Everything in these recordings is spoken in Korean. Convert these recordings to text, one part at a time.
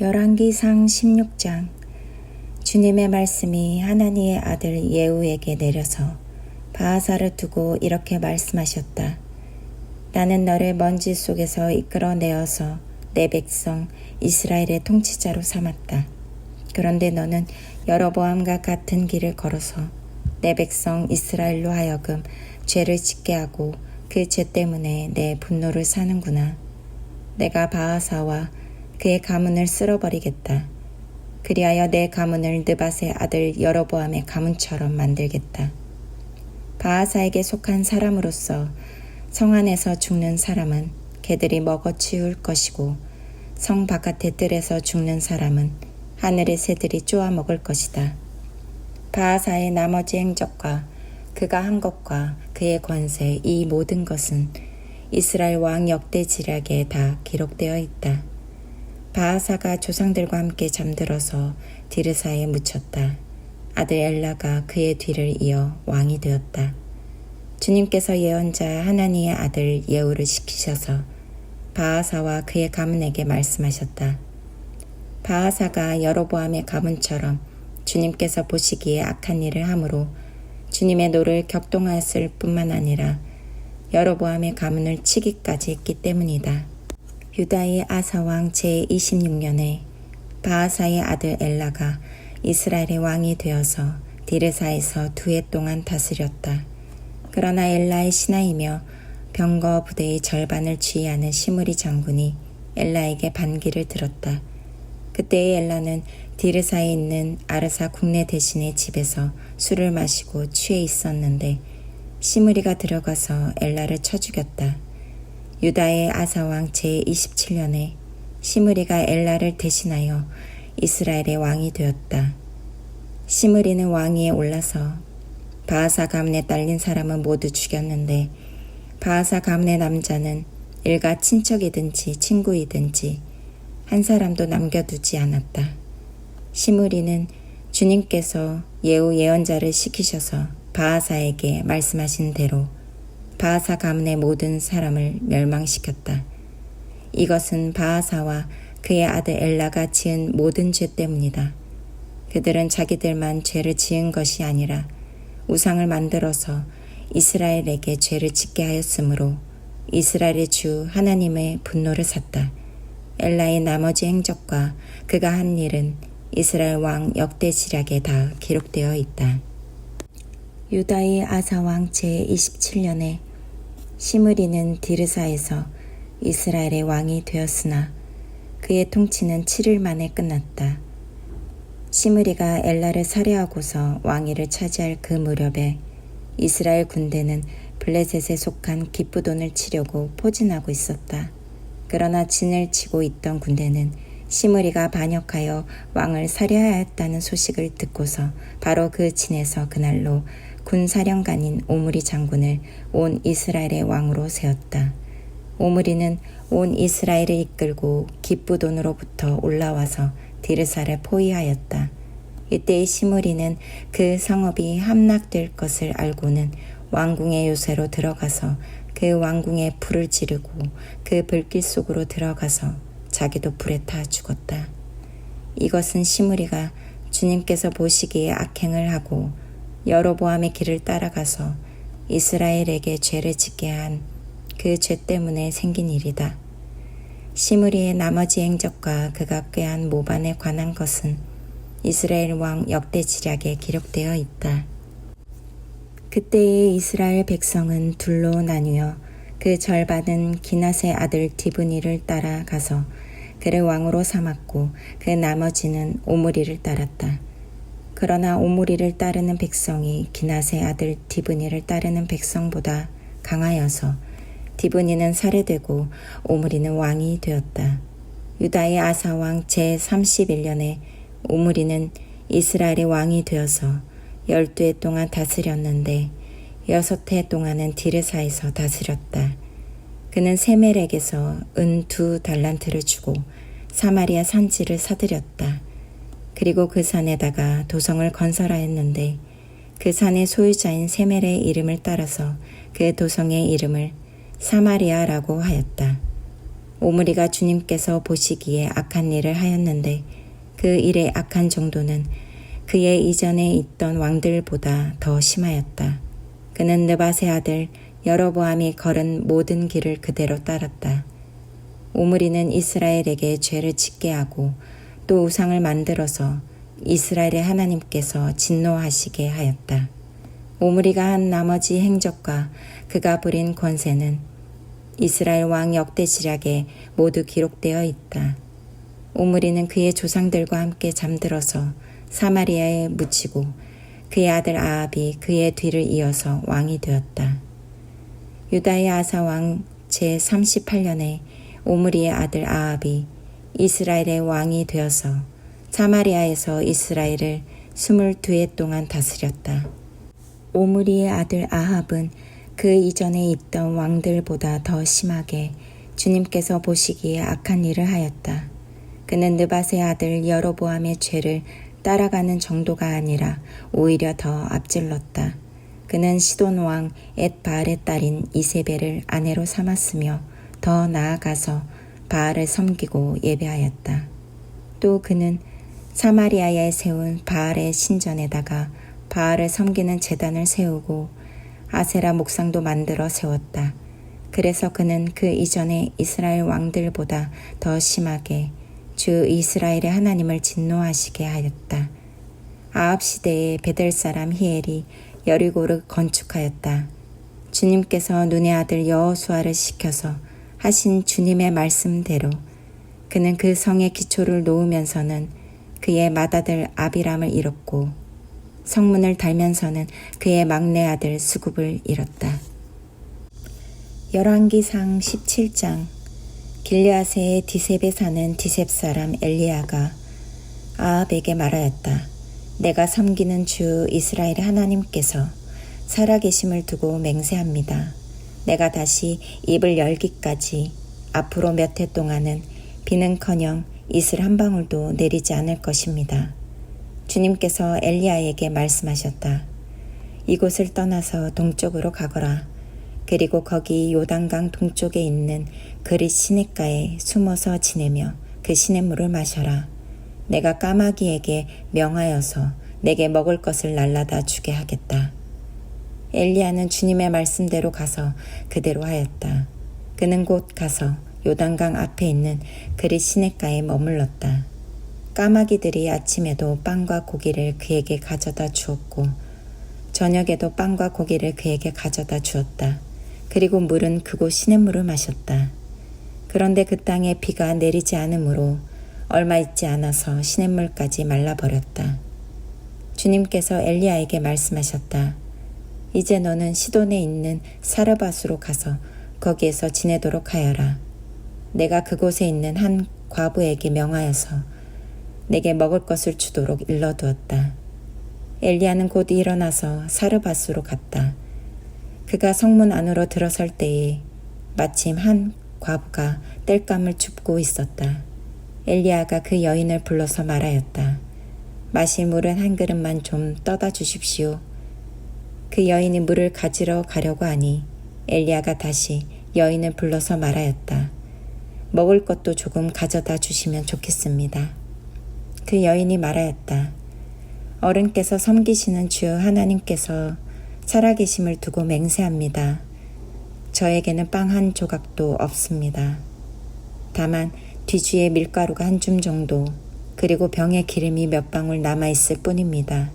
열왕기상 16장. 주님의 말씀이 하나니의 아들 예후에게 내려서 바하사를 두고 이렇게 말씀하셨다. 나는 너를 먼지 속에서 이끌어내어서 내 백성 이스라엘의 통치자로 삼았다. 그런데 너는 여로보암과 같은 길을 걸어서 내 백성 이스라엘로 하여금 죄를 짓게 하고 그 죄 때문에 내 분노를 사는구나. 내가 바하사와 그의 가문을 쓸어버리겠다. 그리하여 내 가문을 느밧의 아들 여로보암의 가문처럼 만들겠다. 바하사에게 속한 사람으로서 성 안에서 죽는 사람은 개들이 먹어 치울 것이고 성 바깥의 뜰에서 죽는 사람은 하늘의 새들이 쪼아 먹을 것이다. 바하사의 나머지 행적과 그가 한 것과 그의 권세 이 모든 것은 이스라엘 왕 역대 지략에 다 기록되어 있다. 바하사가 조상들과 함께 잠들어서 디르사에 묻혔다. 아들 엘라가 그의 뒤를 이어 왕이 되었다. 주님께서 예언자 하나니의 아들 예후를 시키셔서 바하사와 그의 가문에게 말씀하셨다. 바하사가 여로보암의 가문처럼 주님께서 보시기에 악한 일을 함으로 주님의 노를 격동하였을 뿐만 아니라 여로보암의 가문을 치기까지 했기 때문이다. 유다의 아사왕 제26년에 바하사의 아들 엘라가 이스라엘의 왕이 되어서 디르사에서 2해 동안 다스렸다. 그러나 엘라의 신하이며 병거 부대의 절반을 지휘하는 시므리 장군이 엘라에게 반기를 들었다. 그때의 엘라는 디르사에 있는 아르사 국내 대신의 집에서 술을 마시고 취해 있었는데 시므리가 들어가서 엘라를 쳐 죽였다. 유다의 아사왕 제27년에 시므리가 엘라를 대신하여 이스라엘의 왕이 되었다. 시므리는 왕위에 올라서 바하사 가문에 딸린 사람은 모두 죽였는데 바하사 가문의 남자는 일가 친척이든지 친구이든지 한 사람도 남겨두지 않았다. 시므리는 주님께서 예후 예언자를 시키셔서 바하사에게 말씀하신 대로 바하사 가문의 모든 사람을 멸망시켰다. 이것은 바하사와 그의 아들 엘라가 지은 모든 죄 때문이다. 그들은 자기들만 죄를 지은 것이 아니라 우상을 만들어서 이스라엘에게 죄를 짓게 하였으므로 이스라엘의 주 하나님의 분노를 샀다. 엘라의 나머지 행적과 그가 한 일은 이스라엘 왕 역대 지략에 다 기록되어 있다. 유다의 아사왕 제27년에 시므리는 디르사에서 이스라엘의 왕이 되었으나 그의 통치는 7일 만에 끝났다. 시므리가 엘라를 살해하고서 왕위를 차지할 그 무렵에 이스라엘 군대는 블레셋에 속한 기브돈을 치려고 포진하고 있었다. 그러나 진을 치고 있던 군대는 시므리가 반역하여 왕을 살해하였다는 소식을 듣고서 바로 그 진에서 그날로 군사령관인 오므리 장군을 온 이스라엘의 왕으로 세웠다. 오므리는 온 이스라엘을 이끌고 기브돈으로부터 올라와서 디르사를 포위하였다. 이때의 시므리는 그 성읍이 함락될 것을 알고는 왕궁의 요새로 들어가서 그 왕궁에 불을 지르고 그 불길 속으로 들어가서 자기도 불에 타 죽었다. 이것은 시므리가 주님께서 보시기에 악행을 하고 여로보암의 길을 따라가서 이스라엘에게 죄를 짓게 한 그 죄 때문에 생긴 일이다. 시므리의 나머지 행적과 그가 꾀한 모반에 관한 것은 이스라엘 왕 역대 지략에 기록되어 있다. 그때의 이스라엘 백성은 둘로 나뉘어 그 절반은 기낫의 아들 디브니를 따라가서 그를 왕으로 삼았고 그 나머지는 오므리를 따랐다. 그러나 오므리를 따르는 백성이 기낫의 아들 디브니를 따르는 백성보다 강하여서 디브니는 살해되고 오므리는 왕이 되었다. 유다의 아사왕 제31년에 오므리는 이스라엘의 왕이 되어서 12해 동안 다스렸는데 6해 동안은 디르사에서 다스렸다. 그는 세멜에게서 은 2달란트를 주고 사마리아 산지를 사들였다. 그리고 그 산에다가 도성을 건설하였는데 그 산의 소유자인 세멜의 이름을 따라서 그 도성의 이름을 사마리아라고 하였다. 오므리가 주님께서 보시기에 악한 일을 하였는데 그 일의 악한 정도는 그의 이전에 있던 왕들보다 더 심하였다. 그는 느밧의 아들 여로보암이 걸은 모든 길을 그대로 따랐다. 오므리는 이스라엘에게 죄를 짓게 하고 또 우상을 만들어서 이스라엘의 하나님께서 진노하시게 하였다. 오므리가 한 나머지 행적과 그가 부린 권세는 이스라엘 왕 역대시락에 모두 기록되어 있다. 오므리는 그의 조상들과 함께 잠들어서 사마리아에 묻히고 그의 아들 아합이 그의 뒤를 이어서 왕이 되었다. 유다의 아사 왕 제38년에 오므리의 아들 아합이 이스라엘의 왕이 되어서 사마리아에서 이스라엘을 22해 동안 다스렸다. 오므리의 아들 아합은 그 이전에 있던 왕들보다 더 심하게 주님께서 보시기에 악한 일을 하였다. 그는 느밧의 아들 여로보암의 죄를 따라가는 정도가 아니라 오히려 더 앞질렀다. 그는 시돈 왕 엣바알의 딸인 이세벨을 아내로 삼았으며 더 나아가서 바알을 섬기고 예배하였다. 또 그는 사마리아에 세운 바알의 신전에다가 바알을 섬기는 제단을 세우고 아세라 목상도 만들어 세웠다. 그래서 그는 그 이전에 이스라엘 왕들보다 더 심하게 주 이스라엘의 하나님을 진노하시게 하였다. 아합 시대에 베델 사람 히엘이 여리고를 건축하였다. 주님께서 눈의 아들 여호수아를 시켜서 하신 주님의 말씀대로 그는 그 성의 기초를 놓으면서는 그의 맏아들 아비람을 잃었고 성문을 달면서는 그의 막내 아들 수굽을 잃었다. 열왕기상 17장. 길르앗의 디셉에 사는 디셉 사람 엘리야가 아합에게 말하였다. 내가 섬기는 주 이스라엘의 하나님께서 살아계심을 두고 맹세합니다. 내가 다시 입을 열기까지 앞으로 몇 해 동안은 비는커녕 이슬 한 방울도 내리지 않을 것입니다. 주님께서 엘리야에게 말씀하셨다. 이곳을 떠나서 동쪽으로 가거라. 그리고 거기 요단강 동쪽에 있는 그릿 시냇가에 숨어서 지내며 그 시냇물을 마셔라. 내가 까마귀에게 명하여서 내게 먹을 것을 날라다 주게 하겠다. 엘리야는 주님의 말씀대로 가서 그대로 하였다. 그는 곧 가서 요단강 앞에 있는 그릿 시냇가에 머물렀다. 까마귀들이 아침에도 빵과 고기를 그에게 가져다 주었고 저녁에도 빵과 고기를 그에게 가져다 주었다. 그리고 물은 그곳 시냇물을 마셨다. 그런데 그 땅에 비가 내리지 않으므로 얼마 있지 않아서 시냇물까지 말라버렸다. 주님께서 엘리야에게 말씀하셨다. 이제 너는 시돈에 있는 사르밧으로 가서 거기에서 지내도록 하여라. 내가 그곳에 있는 한 과부에게 명하여서 내게 먹을 것을 주도록 일러두었다. 엘리야는 곧 일어나서 사르밧으로 갔다. 그가 성문 안으로 들어설 때에 마침 한 과부가 땔감을 줍고 있었다. 엘리야가 그 여인을 불러서 말하였다. 마실 물은 한 그릇만 좀 떠다 주십시오. 그 여인이 물을 가지러 가려고 하니 엘리야가 다시 여인을 불러서 말하였다. 먹을 것도 조금 가져다 주시면 좋겠습니다. 그 여인이 말하였다. 어른께서 섬기시는 주 하나님께서 살아계심을 두고 맹세합니다. 저에게는 빵 한 조각도 없습니다. 다만 뒤주에 밀가루가 한 줌 정도 그리고 병에 기름이 몇 방울 남아있을 뿐입니다.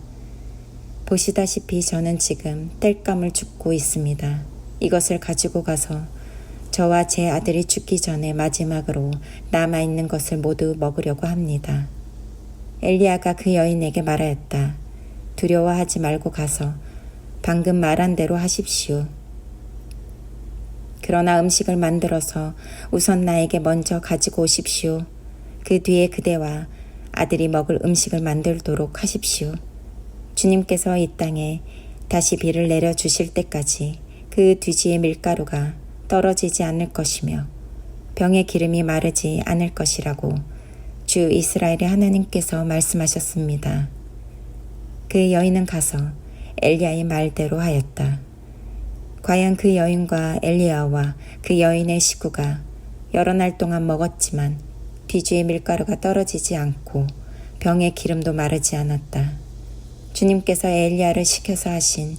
보시다시피 저는 지금 땔감을 줍고 있습니다. 이것을 가지고 가서 저와 제 아들이 죽기 전에 마지막으로 남아있는 것을 모두 먹으려고 합니다. 엘리야가 그 여인에게 말하였다. 두려워하지 말고 가서 방금 말한 대로 하십시오. 그러나 음식을 만들어서 우선 나에게 먼저 가지고 오십시오. 그 뒤에 그대와 아들이 먹을 음식을 만들도록 하십시오. 주님께서 이 땅에 다시 비를 내려주실 때까지 그 뒤지의 밀가루가 떨어지지 않을 것이며 병의 기름이 마르지 않을 것이라고 주 이스라엘의 하나님께서 말씀하셨습니다. 그 여인은 가서 엘리야의 말대로 하였다. 과연 그 여인과 엘리야와 그 여인의 식구가 여러 날 동안 먹었지만 뒤주의 밀가루가 떨어지지 않고 병의 기름도 마르지 않았다. 주님께서 엘리야를 시켜서 하신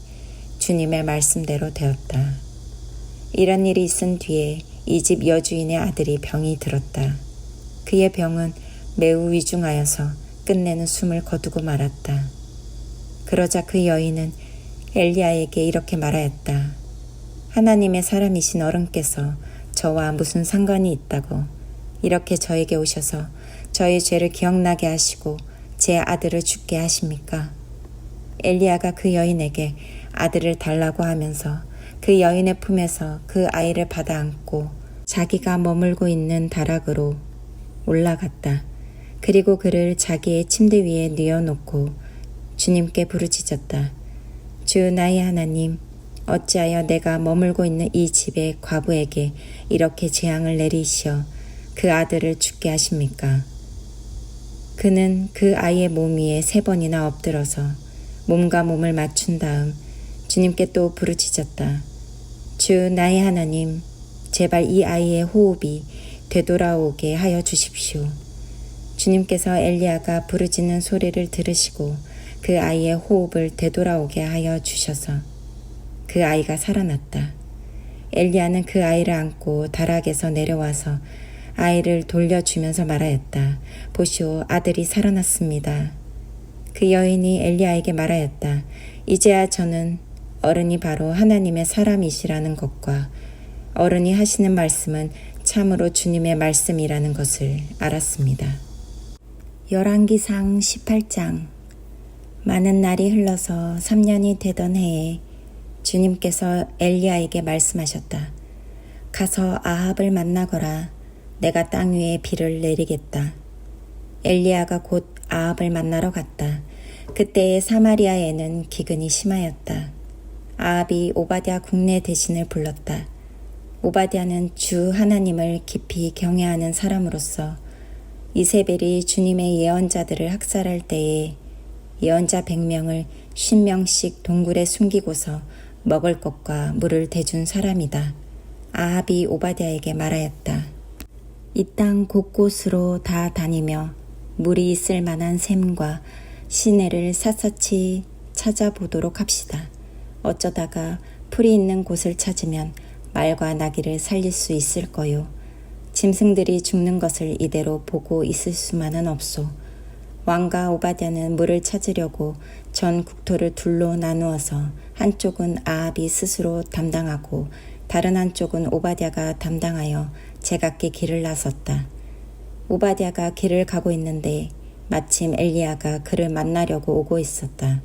주님의 말씀대로 되었다. 이런 일이 있은 뒤에 이 집 여주인의 아들이 병이 들었다. 그의 병은 매우 위중하여서 끝내는 숨을 거두고 말았다. 그러자 그 여인은 엘리야에게 이렇게 말하였다. 하나님의 사람이신 어른께서 저와 무슨 상관이 있다고 이렇게 저에게 오셔서 저의 죄를 기억나게 하시고 제 아들을 죽게 하십니까? 엘리야가 그 여인에게 아들을 달라고 하면서 그 여인의 품에서 그 아이를 받아 안고 자기가 머물고 있는 다락으로 올라갔다. 그리고 그를 자기의 침대 위에 뉘어놓고 주님께 부르짖었다. 주 나의 하나님, 어찌하여 내가 머물고 있는 이 집의 과부에게 이렇게 재앙을 내리시어 그 아들을 죽게 하십니까? 그는 그 아이의 몸 위에 3번이나 엎드러서 몸과 몸을 맞춘 다음 주님께 또 부르짖었다. 주 나의 하나님, 제발 이 아이의 호흡이 되돌아오게 하여 주십시오. 주님께서 엘리야가 부르짖는 소리를 들으시고 그 아이의 호흡을 되돌아오게 하여 주셔서 그 아이가 살아났다. 엘리야는 그 아이를 안고 다락에서 내려와서 아이를 돌려주면서 말하였다. 보시오, 아들이 살아났습니다. 그 여인이 엘리야에게 말하였다. 이제야 저는 어른이 바로 하나님의 사람이시라는 것과 어른이 하시는 말씀은 참으로 주님의 말씀이라는 것을 알았습니다. 열왕기상 18장. 많은 날이 흘러서 3년이 되던 해에 주님께서 엘리야에게 말씀하셨다. 가서 아합을 만나거라. 내가 땅 위에 비를 내리겠다. 엘리야가 곧 아합을 만나러 갔다. 그때의 사마리아에는 기근이 심하였다. 아합이 오바댜 국내 대신을 불렀다. 오바댜는 주 하나님을 깊이 경외하는 사람으로서 이세벨이 주님의 예언자들을 학살할 때에 예언자 100명을 50명씩 동굴에 숨기고서 먹을 것과 물을 대준 사람이다. 아합이 오바댜에게 말하였다. 이 땅 곳곳으로 다 다니며 물이 있을 만한 샘과 시내를 샅샅이 찾아보도록 합시다. 어쩌다가 풀이 있는 곳을 찾으면 말과 나귀를 살릴 수 있을 거요. 짐승들이 죽는 것을 이대로 보고 있을 수만은 없소. 왕과 오바댜는 물을 찾으려고 전 국토를 둘로 나누어서 한쪽은 아합이 스스로 담당하고 다른 한쪽은 오바댜가 담당하여 제각기 길을 나섰다. 오바댜가 길을 가고 있는데 마침 엘리야가 그를 만나려고 오고 있었다.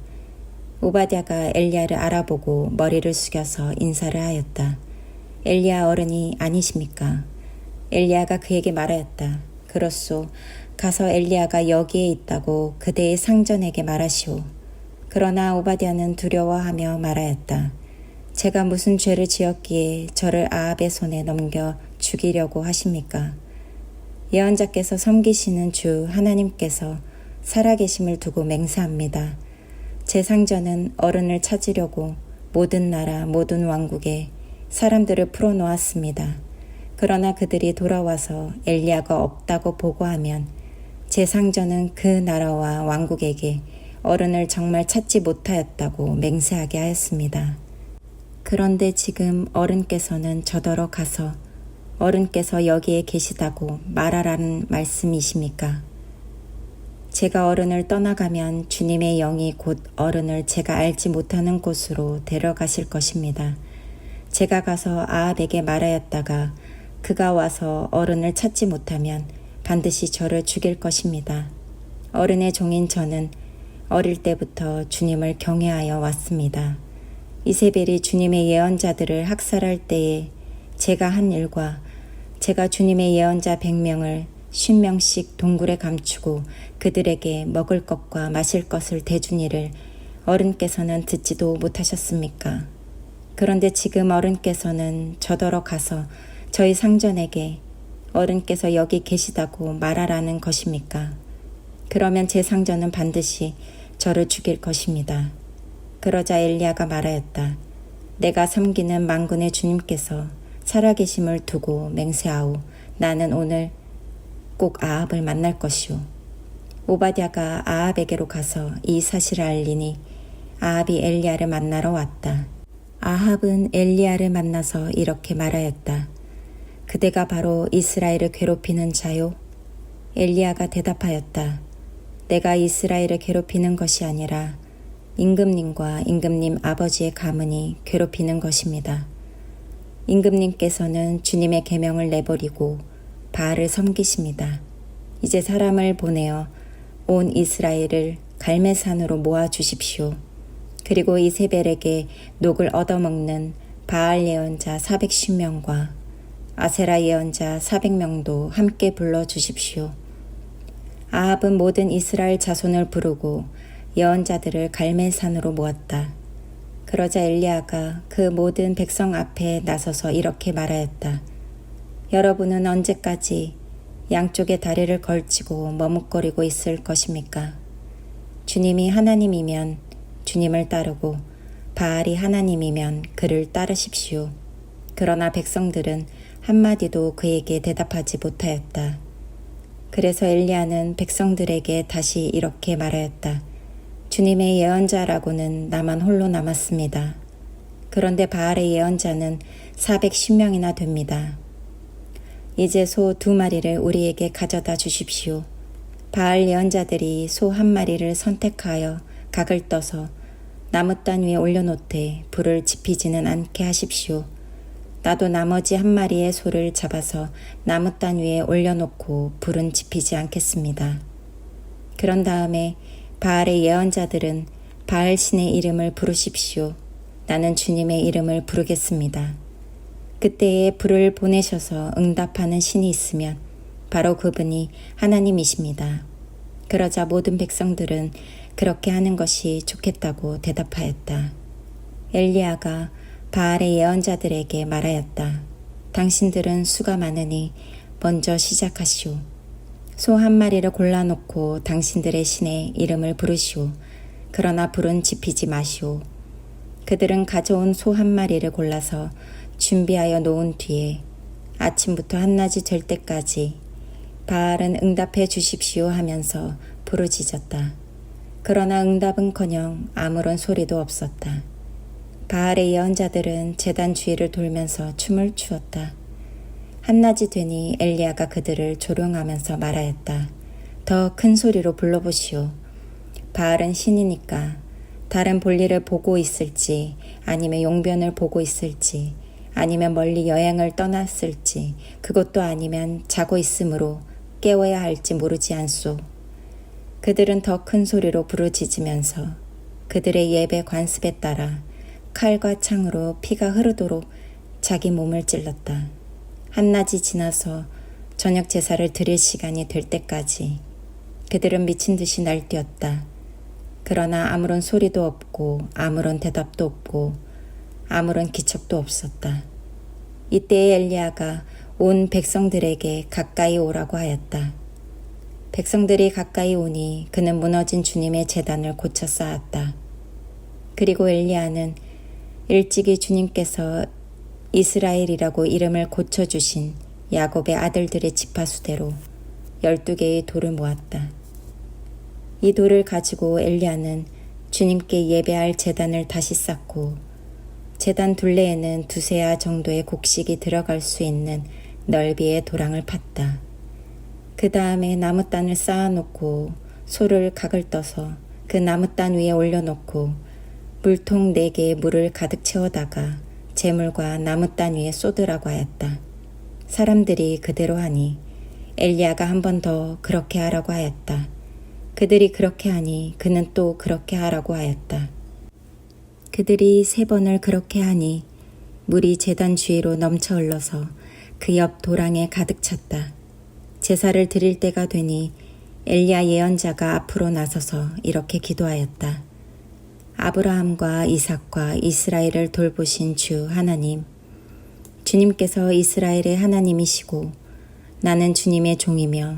오바댜가 엘리야를 알아보고 머리를 숙여서 인사를 하였다. 엘리야 어른이 아니십니까? 엘리야가 그에게 말하였다. 그렇소. 가서 엘리야가 여기에 있다고 그대의 상전에게 말하시오. 그러나 오바댜는 두려워하며 말하였다. 제가 무슨 죄를 지었기에 저를 아합의 손에 넘겨 죽이려고 하십니까? 예언자께서 섬기시는 주 하나님께서 살아계심을 두고 맹세합니다. 제 상전은 어른을 찾으려고 모든 나라 모든 왕국에 사람들을 풀어놓았습니다. 그러나 그들이 돌아와서 엘리야가 없다고 보고하면 제 상전은 그 나라와 왕국에게 어른을 정말 찾지 못하였다고 맹세하게 하였습니다. 그런데 지금 어른께서는 저더러 가서 어른께서 여기에 계시다고 말하라는 말씀이십니까? 제가 어른을 떠나가면 주님의 영이 곧 어른을 제가 알지 못하는 곳으로 데려가실 것입니다. 제가 가서 아합에게 말하였다가 그가 와서 어른을 찾지 못하면 반드시 저를 죽일 것입니다. 어른의 종인 저는 어릴 때부터 주님을 경외하여 왔습니다. 이세벨이 주님의 예언자들을 학살할 때에 제가 한 일과 제가 주님의 예언자 100명을 50명씩 동굴에 감추고 그들에게 먹을 것과 마실 것을 대준 일을 어른께서는 듣지도 못하셨습니까? 그런데 지금 어른께서는 저더러 가서 저희 상전에게 어른께서 여기 계시다고 말하라는 것입니까? 그러면 제 상전은 반드시 저를 죽일 것입니다. 그러자 엘리야가 말하였다. 내가 섬기는 만군의 주님께서 살아계심을 두고 맹세하오. 나는 오늘 꼭 아합을 만날 것이오. 오바댜가 아합에게로 가서 이 사실을 알리니 아합이 엘리야를 만나러 왔다. 아합은 엘리야를 만나서 이렇게 말하였다. 그대가 바로 이스라엘을 괴롭히는 자요? 엘리야가 대답하였다. 내가 이스라엘을 괴롭히는 것이 아니라 임금님과 임금님 아버지의 가문이 괴롭히는 것입니다. 임금님께서는 주님의 계명을 내버리고 바알을 섬기십니다. 이제 사람을 보내어 온 이스라엘을 갈멜산으로 모아주십시오. 그리고 이세벨에게 녹을 얻어먹는 바알 예언자 410명과 아세라 예언자 400명도 함께 불러주십시오. 아합은 모든 이스라엘 자손을 부르고 예언자들을 갈멜산으로 모았다. 그러자 엘리야가 그 모든 백성 앞에 나서서 이렇게 말하였다. 여러분은 언제까지 양쪽에 다리를 걸치고 머뭇거리고 있을 것입니까? 주님이 하나님이면 주님을 따르고 바알이 하나님이면 그를 따르십시오. 그러나 백성들은 한마디도 그에게 대답하지 못하였다. 그래서 엘리야는 백성들에게 다시 이렇게 말하였다. 주님의 예언자라고는 나만 홀로 남았습니다. 그런데 바알의 예언자는 410명이나 됩니다. 이제 소 2마리를 우리에게 가져다 주십시오. 바알 예언자들이 소 1마리를 선택하여 각을 떠서 나무단 위에 올려놓되 불을 지피지는 않게 하십시오. 나도 나머지 1마리의 소를 잡아서 나무단 위에 올려놓고 불은 지피지 않겠습니다. 그런 다음에 바알의 예언자들은 바알 신의 이름을 부르십시오. 나는 주님의 이름을 부르겠습니다. 그때에 불을 보내셔서 응답하는 신이 있으면 바로 그분이 하나님이십니다. 그러자 모든 백성들은 그렇게 하는 것이 좋겠다고 대답하였다. 엘리야가 바알의 예언자들에게 말하였다. 당신들은 수가 많으니 먼저 시작하시오. 소 1마리를 골라놓고 당신들의 신의 이름을 부르시오. 그러나 불은 지피지 마시오. 그들은 가져온 소 1마리를 골라서 준비하여 놓은 뒤에 아침부터 한낮이 될 때까지 바알은 응답해 주십시오 하면서 부르짖었다. 그러나 응답은커녕 아무런 소리도 없었다. 바알의 예언자들은 제단 주위를 돌면서 춤을 추었다. 한낮이 되니 엘리야가 그들을 조롱하면서 말하였다. 더 큰 소리로 불러보시오. 바알은 신이니까 다른 볼일을 보고 있을지 아니면 용변을 보고 있을지 아니면 멀리 여행을 떠났을지 그것도 아니면 자고 있으므로 깨워야 할지 모르지 않소. 그들은 더 큰 소리로 부르짖으면서 그들의 예배 관습에 따라 칼과 창으로 피가 흐르도록 자기 몸을 찔렀다. 한낮이 지나서 저녁 제사를 드릴 시간이 될 때까지 그들은 미친 듯이 날뛰었다. 그러나 아무런 소리도 없고 아무런 대답도 없고 아무런 기척도 없었다. 이때에 엘리야가 온 백성들에게 가까이 오라고 하였다. 백성들이 가까이 오니 그는 무너진 주님의 제단을 고쳐 쌓았다. 그리고 엘리야는 일찍이 주님께서 이스라엘이라고 이름을 고쳐주신 야곱의 아들들의 지파수대로 12개의 돌을 모았다. 이 돌을 가지고 엘리야는 주님께 예배할 제단을 다시 쌓고 제단 둘레에는 2세아 정도의 곡식이 들어갈 수 있는 넓이의 도랑을 팠다. 그 다음에 나무단을 쌓아놓고 소를 각을 떠서 그 나무단 위에 올려놓고 물통 4개에 물을 가득 채워다가 재물과 나무단 위에 쏟으라고 하였다. 사람들이 그대로 하니 엘리야가 한 번 더 그렇게 하라고 하였다. 그들이 그렇게 하니 그는 또 그렇게 하라고 하였다. 그들이 3번을 그렇게 하니 물이 제단 주위로 넘쳐 흘러서 그 옆 도랑에 가득 찼다. 제사를 드릴 때가 되니 엘리야 예언자가 앞으로 나서서 이렇게 기도하였다. 아브라함과 이삭과 이스라엘을 돌보신 주 하나님, 주님께서 이스라엘의 하나님이시고 나는 주님의 종이며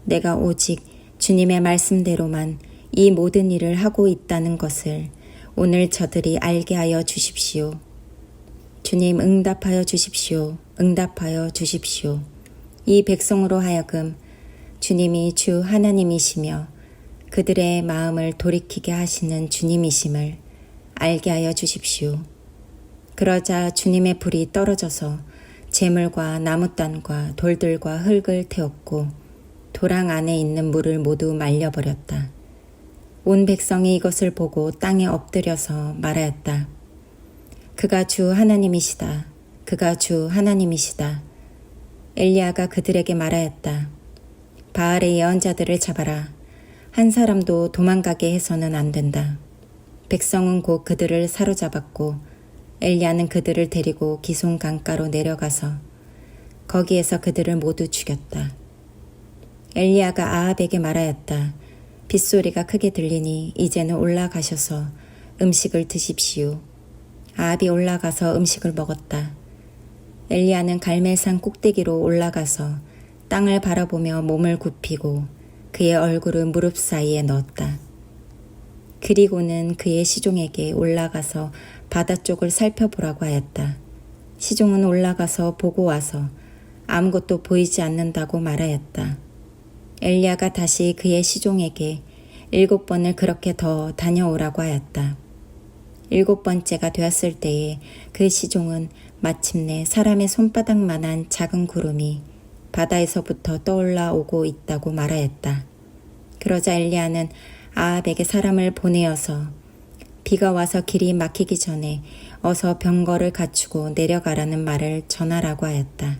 내가 오직 주님의 말씀대로만 이 모든 일을 하고 있다는 것을 오늘 저들이 알게 하여 주십시오. 주님 응답하여 주십시오. 응답하여 주십시오. 이 백성으로 하여금 주님이 주 하나님이시며 그들의 마음을 돌이키게 하시는 주님이심을 알게 하여 주십시오. 그러자 주님의 불이 떨어져서 재물과 나무단과 돌들과 흙을 태웠고 도랑 안에 있는 물을 모두 말려버렸다. 온 백성이 이것을 보고 땅에 엎드려서 말하였다. 그가 주 하나님이시다. 그가 주 하나님이시다. 엘리야가 그들에게 말하였다. 바알의 예언자들을 잡아라. 한 사람도 도망가게 해서는 안 된다. 백성은 곧 그들을 사로잡았고 엘리야는 그들을 데리고 기손 강가로 내려가서 거기에서 그들을 모두 죽였다. 엘리야가 아합에게 말하였다. 빗소리가 크게 들리니 이제는 올라가셔서 음식을 드십시오. 아합이 올라가서 음식을 먹었다. 엘리야는 갈멜산 꼭대기로 올라가서 땅을 바라보며 몸을 굽히고 그의 얼굴을 무릎 사이에 넣었다. 그리고는 그의 시종에게 올라가서 바다 쪽을 살펴보라고 하였다. 시종은 올라가서 보고 와서 아무것도 보이지 않는다고 말하였다. 엘리야가 다시 그의 시종에게 7번을 그렇게 더 다녀오라고 하였다. 7번째가 되었을 때에 그 시종은 마침내 사람의 손바닥만한 작은 구름이 바다에서부터 떠올라 오고 있다고 말하였다. 그러자 엘리야는 아합에게 사람을 보내어서 비가 와서 길이 막히기 전에 어서 병거를 갖추고 내려가라는 말을 전하라고 하였다.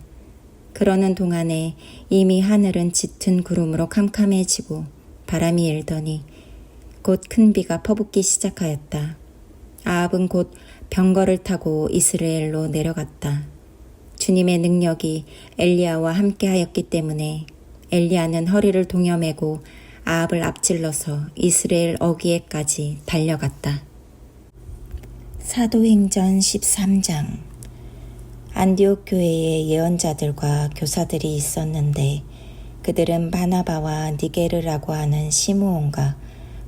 그러는 동안에 이미 하늘은 짙은 구름으로 캄캄해지고 바람이 일더니 곧 큰 비가 퍼붓기 시작하였다. 아합은 곧 병거를 타고 이스라엘로 내려갔다. 주님의 능력이 엘리야와 함께하였기 때문에 엘리야는 허리를 동여매고 아합을 앞질러서 이스라엘 어귀에까지 달려갔다. 사도행전 13장. 안디옥 교회에 예언자들과 교사들이 있었는데 그들은 바나바와 니게르라고 하는 시므온과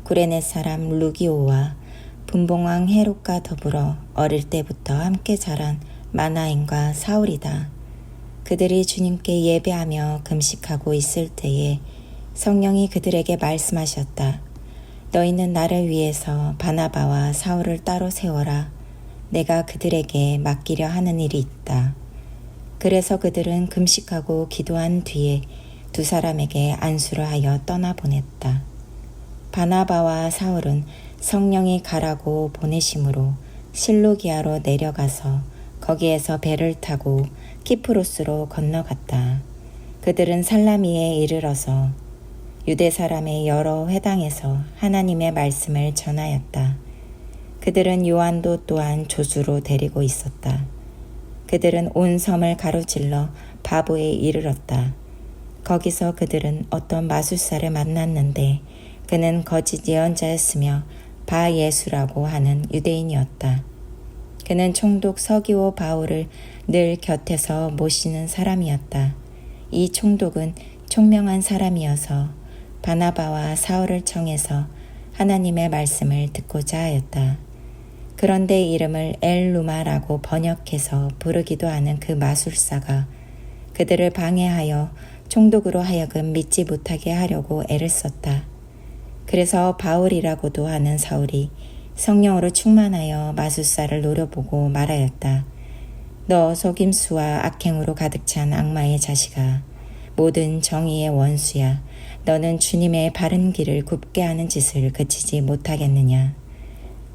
구레네 사람 루기오와 분봉왕 헤롯과 더불어 어릴 때부터 함께 자란 마나엔과 사울이다. 그들이 주님께 예배하며 금식하고 있을 때에 성령이 그들에게 말씀하셨다. 너희는 나를 위해서 바나바와 사울을 따로 세워라. 내가 그들에게 맡기려 하는 일이 있다. 그래서 그들은 금식하고 기도한 뒤에 두 사람에게 안수를 하여 떠나보냈다. 바나바와 사울은 성령이 가라고 보내심으로 실루기아로 내려가서 거기에서 배를 타고 키프로스로 건너갔다. 그들은 살라미에 이르러서 유대 사람의 여러 회당에서 하나님의 말씀을 전하였다. 그들은 요한도 또한 조수로 데리고 있었다. 그들은 온 섬을 가로질러 바보에 이르렀다. 거기서 그들은 어떤 마술사를 만났는데 그는 거짓 예언자였으며 바예수라고 하는 유대인이었다. 그는 총독 서기오 바울을 늘 곁에서 모시는 사람이었다. 이 총독은 총명한 사람이어서 바나바와 사울을 청해서 하나님의 말씀을 듣고자 하였다. 그런데 이름을 엘루마라고 번역해서 부르기도 하는 그 마술사가 그들을 방해하여 총독으로 하여금 믿지 못하게 하려고 애를 썼다. 그래서 바울이라고도 하는 사울이 성령으로 충만하여 마술사를 노려보고 말하였다. 너 속임수와 악행으로 가득 찬 악마의 자식아, 모든 정의의 원수야. 너는 주님의 바른 길을 굽게 하는 짓을 그치지 못하겠느냐.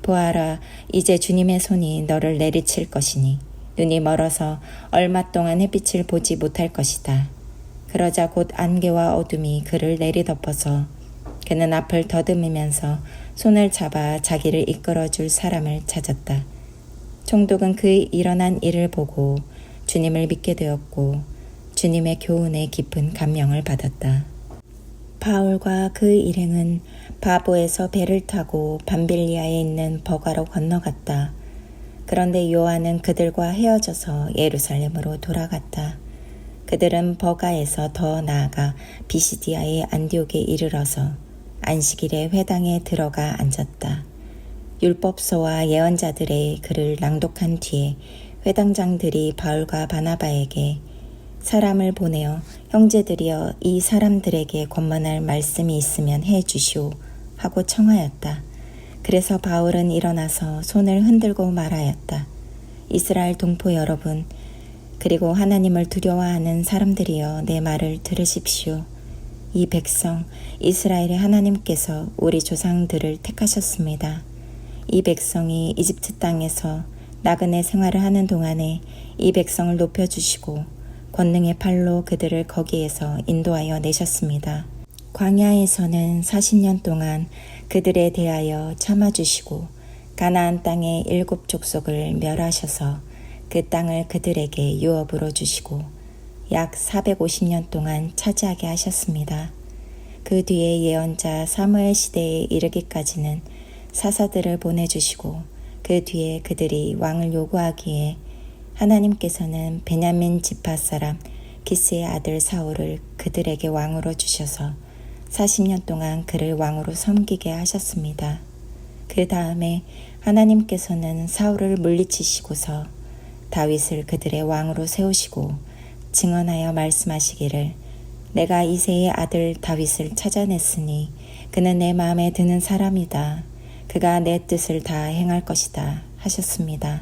보아라, 이제 주님의 손이 너를 내리칠 것이니 눈이 멀어서 얼마 동안 햇빛을 보지 못할 것이다. 그러자 곧 안개와 어둠이 그를 내리덮어서 그는 앞을 더듬으면서 손을 잡아 자기를 이끌어줄 사람을 찾았다. 총독은 그 일어난 일을 보고 주님을 믿게 되었고 주님의 교훈에 깊은 감명을 받았다. 바울과 그 일행은 바보에서 배를 타고 밤빌리아에 있는 버가로 건너갔다. 그런데 요한은 그들과 헤어져서 예루살렘으로 돌아갔다. 그들은 버가에서 더 나아가 비시디아의 안디옥에 이르러서 안식일에 회당에 들어가 앉았다. 율법서와 예언자들의 글을 낭독한 뒤에 회당장들이 바울과 바나바에게 사람을 보내어 형제들이여 이 사람들에게 권면할 말씀이 있으면 해 주시오 하고 청하였다. 그래서 바울은 일어나서 손을 흔들고 말하였다. 이스라엘 동포 여러분, 그리고 하나님을 두려워하는 사람들이여 내 말을 들으십시오. 이 백성 이스라엘의 하나님께서 우리 조상들을 택하셨습니다. 이 백성이 이집트 땅에서 나그네 생활을 하는 동안에 이 백성을 높여주시고 권능의 팔로 그들을 거기에서 인도하여 내셨습니다. 광야에서는 40년 동안 그들에 대하여 참아주시고 가나안 땅의 7 족속을 멸하셔서 그 땅을 그들에게 유업으로 주시고 약 450년 동안 차지하게 하셨습니다. 그 뒤에 예언자 사무엘 시대에 이르기까지는 사사들을 보내주시고 그 뒤에 그들이 왕을 요구하기에 하나님께서는 베냐민 지파 사람 기스의 아들 사울을 그들에게 왕으로 주셔서 40년 동안 그를 왕으로 섬기게 하셨습니다. 그 다음에 하나님께서는 사울을 물리치시고서 다윗을 그들의 왕으로 세우시고 증언하여 말씀하시기를 내가 이새의 아들 다윗을 찾아냈으니 그는 내 마음에 드는 사람이다. 그가 내 뜻을 다 행할 것이다 하셨습니다.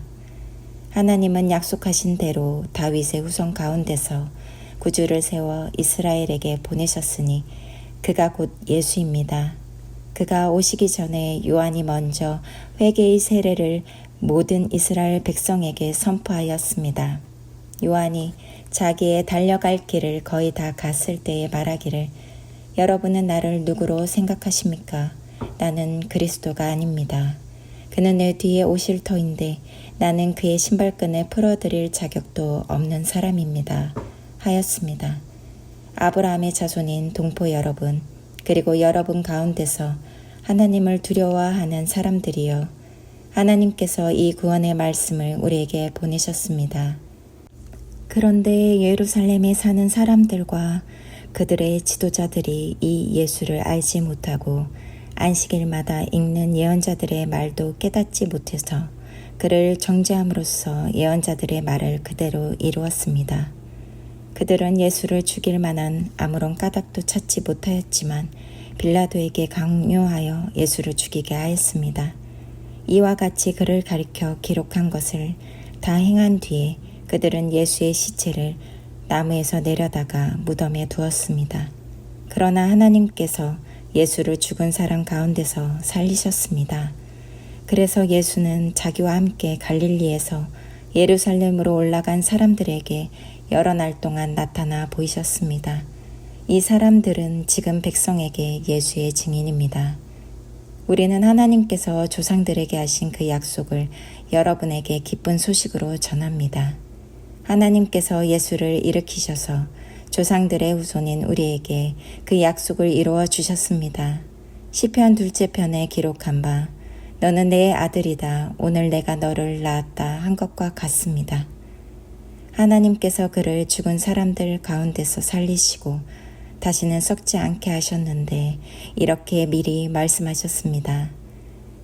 하나님은 약속하신 대로 다윗의 후손 가운데서 구주를 세워 이스라엘에게 보내셨으니 그가 곧 예수입니다. 그가 오시기 전에 요한이 먼저 회개의 세례를 모든 이스라엘 백성에게 선포하였습니다. 요한이 자기의 달려갈 길을 거의 다 갔을 때에 말하기를 여러분은 나를 누구로 생각하십니까? 나는 그리스도가 아닙니다. 그는 내 뒤에 오실 터인데 나는 그의 신발끈을 풀어드릴 자격도 없는 사람입니다. 하였습니다. 아브라함의 자손인 동포 여러분, 그리고 여러분 가운데서 하나님을 두려워하는 사람들이여, 하나님께서 이 구원의 말씀을 우리에게 보내셨습니다. 그런데 예루살렘에 사는 사람들과 그들의 지도자들이 이 예수를 알지 못하고 안식일마다 읽는 예언자들의 말도 깨닫지 못해서 그를 정죄함으로써 예언자들의 말을 그대로 이루었습니다. 그들은 예수를 죽일 만한 아무런 까닭도 찾지 못하였지만 빌라도에게 강요하여 예수를 죽이게 하였습니다. 이와 같이 그를 가리켜 기록한 것을 다 행한 뒤에 그들은 예수의 시체를 나무에서 내려다가 무덤에 두었습니다. 그러나 하나님께서 예수를 죽은 사람 가운데서 살리셨습니다. 그래서 예수는 자기와 함께 갈릴리에서 예루살렘으로 올라간 사람들에게 여러 날 동안 나타나 보이셨습니다. 이 사람들은 지금 백성에게 예수의 증인입니다. 우리는 하나님께서 조상들에게 하신 그 약속을 여러분에게 기쁜 소식으로 전합니다. 하나님께서 예수를 일으키셔서 조상들의 후손인 우리에게 그 약속을 이루어 주셨습니다. 시편 2째 편에 기록한 바 너는 내 아들이다. 오늘 내가 너를 낳았다 한 것과 같습니다. 하나님께서 그를 죽은 사람들 가운데서 살리시고 다시는 썩지 않게 하셨는데 이렇게 미리 말씀하셨습니다.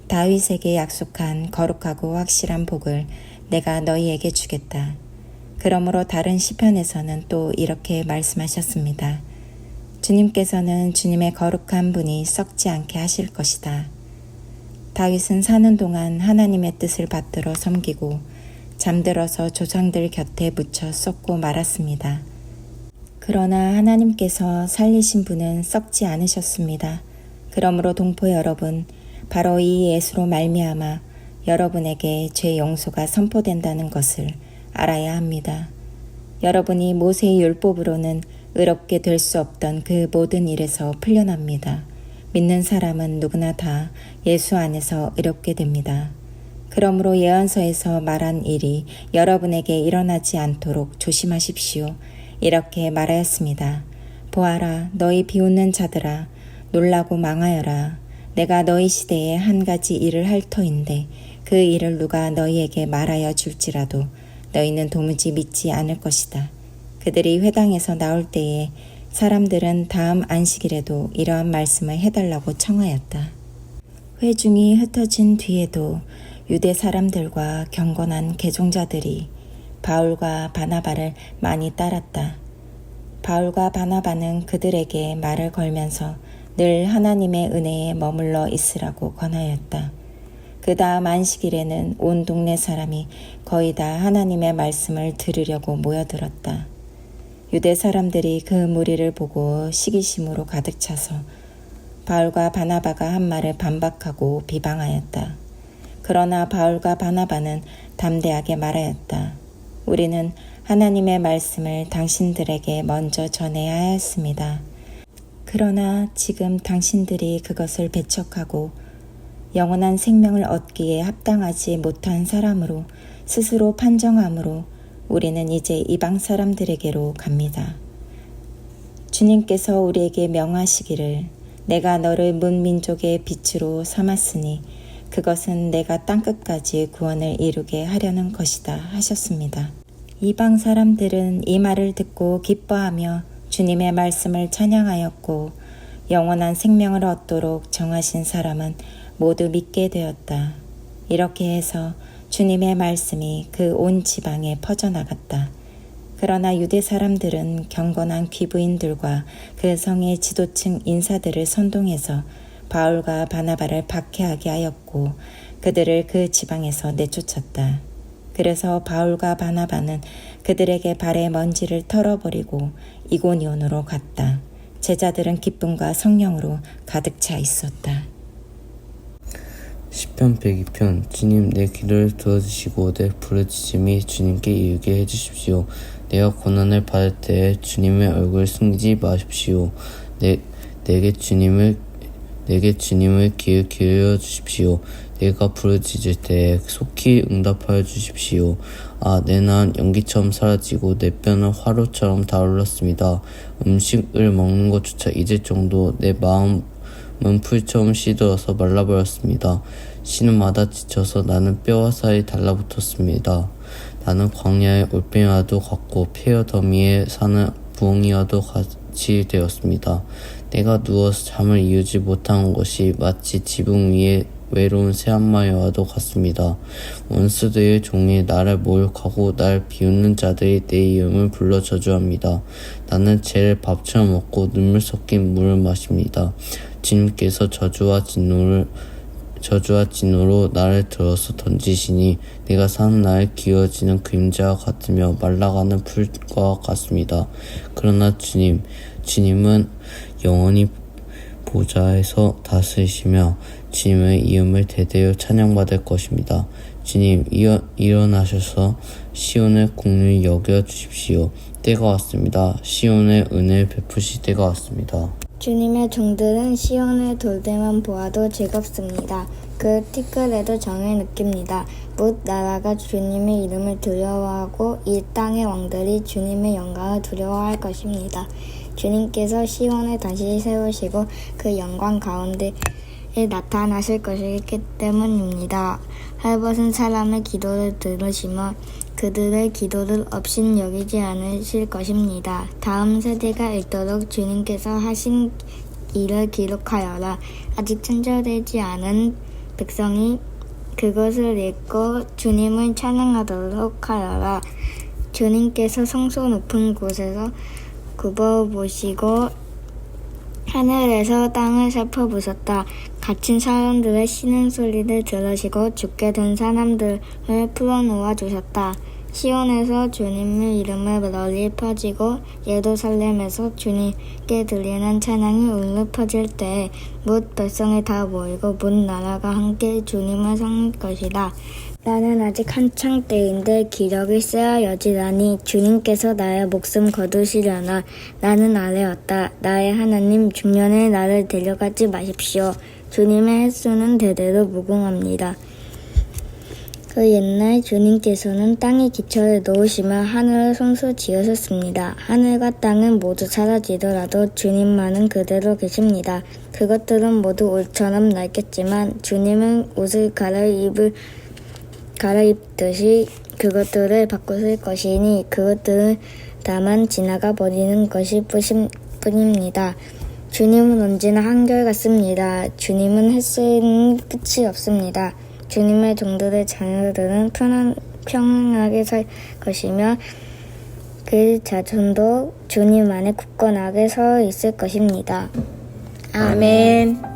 다윗에게 약속한 거룩하고 확실한 복을 내가 너희에게 주겠다. 그러므로 다른 시편에서는 또 이렇게 말씀하셨습니다. 주님께서는 주님의 거룩한 분이 썩지 않게 하실 것이다. 다윗은 사는 동안 하나님의 뜻을 받들어 섬기고 잠들어서 조상들 곁에 묻혀 썩고 말았습니다. 그러나 하나님께서 살리신 분은 썩지 않으셨습니다. 그러므로 동포 여러분, 바로 이 예수로 말미암아 여러분에게 죄 용서가 선포된다는 것을 알아야 합니다. 여러분이 모세의 율법으로는 의롭게 될 수 없던 그 모든 일에서 풀려납니다. 믿는 사람은 누구나 다 예수 안에서 의롭게 됩니다. 그러므로 예언서에서 말한 일이 여러분에게 일어나지 않도록 조심하십시오. 이렇게 말하였습니다. 보아라, 너희 비웃는 자들아, 놀라고 망하여라. 내가 너희 시대에 한 가지 일을 할 터인데 그 일을 누가 너희에게 말하여 줄지라도 너희는 도무지 믿지 않을 것이다. 그들이 회당에서 나올 때에 사람들은 다음 안식일에도 이러한 말씀을 해달라고 청하였다. 회중이 흩어진 뒤에도 유대 사람들과 경건한 개종자들이 바울과 바나바를 많이 따랐다. 바울과 바나바는 그들에게 말을 걸면서 늘 하나님의 은혜에 머물러 있으라고 권하였다. 그 다음 안식일에는 온 동네 사람이 거의 다 하나님의 말씀을 들으려고 모여들었다. 유대 사람들이 그 무리를 보고 시기심으로 가득 차서 바울과 바나바가 한 말을 반박하고 비방하였다. 그러나 바울과 바나바는 담대하게 말하였다. 우리는 하나님의 말씀을 당신들에게 먼저 전해야 하였습니다. 그러나 지금 당신들이 그것을 배척하고 영원한 생명을 얻기에 합당하지 못한 사람으로 스스로 판정함으로 우리는 이제 이방 사람들에게로 갑니다. 주님께서 우리에게 명하시기를 내가 너를 문민족의 빛으로 삼았으니 그것은 내가 땅끝까지 구원을 이루게 하려는 것이다 하셨습니다. 이방 사람들은 이 말을 듣고 기뻐하며 주님의 말씀을 찬양하였고 영원한 생명을 얻도록 정하신 사람은 모두 믿게 되었다. 이렇게 해서 주님의 말씀이 그 온 지방에 퍼져나갔다. 그러나 유대 사람들은 경건한 귀부인들과 그 성의 지도층 인사들을 선동해서 바울과 바나바를 박해하게 하였고 그들을 그 지방에서 내쫓았다. 그래서 바울과 바나바는 그들에게 발의 먼지를 털어버리고 이고니온으로 갔다. 제자들은 기쁨과 성령으로 가득 차 있었다. 시편 102편. 주님, 내 기도를 들어주시고 내 부르짖음이 주님께 이르게 해주십시오. 내가 고난을 받을 때에 주님의 얼굴을 숨기지 마십시오. 내게 주님을 귀를 기울여 주십시오. 내가 부르짖을 때에 속히 응답하여 주십시오. 내 난 연기처럼 사라지고 내 뼈는 화로처럼 타올랐습니다. 음식을 먹는 것조차 잊을 정도 내 마음은 풀처럼 시들어서 말라버렸습니다. 신음마다 지쳐서 나는 뼈와 살이 달라붙었습니다. 나는 광야의 올빼미와도 같고 폐허 더미에 사는 부엉이와도 같이 되었습니다. 내가 누워서 잠을 이루지 못한 것이 마치 지붕 위에 외로운 새 한 마리와도 같습니다. 원수들의 종이 나를 모욕하고 날 비웃는 자들이 내 이름을 불러 저주합니다. 나는 죄를 밥처럼 먹고 눈물 섞인 물을 마십니다. 주님께서 저주와 진노로 나를 들어서 던지시니 내가 사는 날에 기어지는 그림자와 같으며 말라가는 풀과 같습니다. 그러나 주님은 영원히 보좌에서 다스리시며 주님의 이름을 대대로 찬양받을 것입니다. 주님, 일어나셔서 시온의 국률을 여겨 주십시오. 때가 왔습니다. 시온의 은혜를 베푸실 때가 왔습니다. 주님의 종들은 시온의 돌들만 보아도 즐겁습니다. 그 티끌에도 정을 느낍니다. 뭇 나라가 주님의 이름을 두려워하고 이 땅의 왕들이 주님의 영광을 두려워할 것입니다. 주님께서 시온을 다시 세우시고 그 영광 가운데 나타나실 것이기 때문입니다. 헐벗은 사람의 기도를 들으시며 그들의 기도를 없인 여기지 않으실 것입니다. 다음 세대가 읽도록 주님께서 하신 일을 기록하여라. 아직 천절되지 않은 백성이 그것을 읽고 주님을 찬양하도록 하여라. 주님께서 성소 높은 곳에서 굽어보시고 하늘에서 땅을 살펴보셨다. 갇힌 사람들의 쉬는 소리를 들으시고 죽게 된 사람들을 풀어놓아 주셨다. 시온에서 주님의 이름을 널리 퍼지고 예루살렘에서 주님께 들리는 찬양이 울려 퍼질 때에 뭇 백성이 다 모이고 뭇 나라가 함께 주님을 섬길 것이다. 나는 아직 한창 때인데 기력이 쇠하여지다니 주님께서 나의 목숨 거두시려나. 나는 아뢰었다. 나의 하나님, 중년에 나를 데려가지 마십시오. 주님의 횟수는 대대로 무궁합니다. 그 옛날 주님께서는 땅에 기초를 놓으시며 하늘을 손수 지으셨습니다. 하늘과 땅은 모두 사라지더라도 주님만은 그대로 계십니다. 그것들은 모두 옷처럼 낡겠지만 주님은 옷을 갈아입듯이 그것들을 바꾸실 것이니 그것들은 다만 지나가 버리는 것이 뿐입니다. 주님은 언제나 한결같습니다. 주님은 횟수는 끝이 없습니다. 주님의 종들의 자녀들은 평안하게 살 것이며 그 자손도 주님 안에 굳건하게 서 있을 것입니다. 아멘.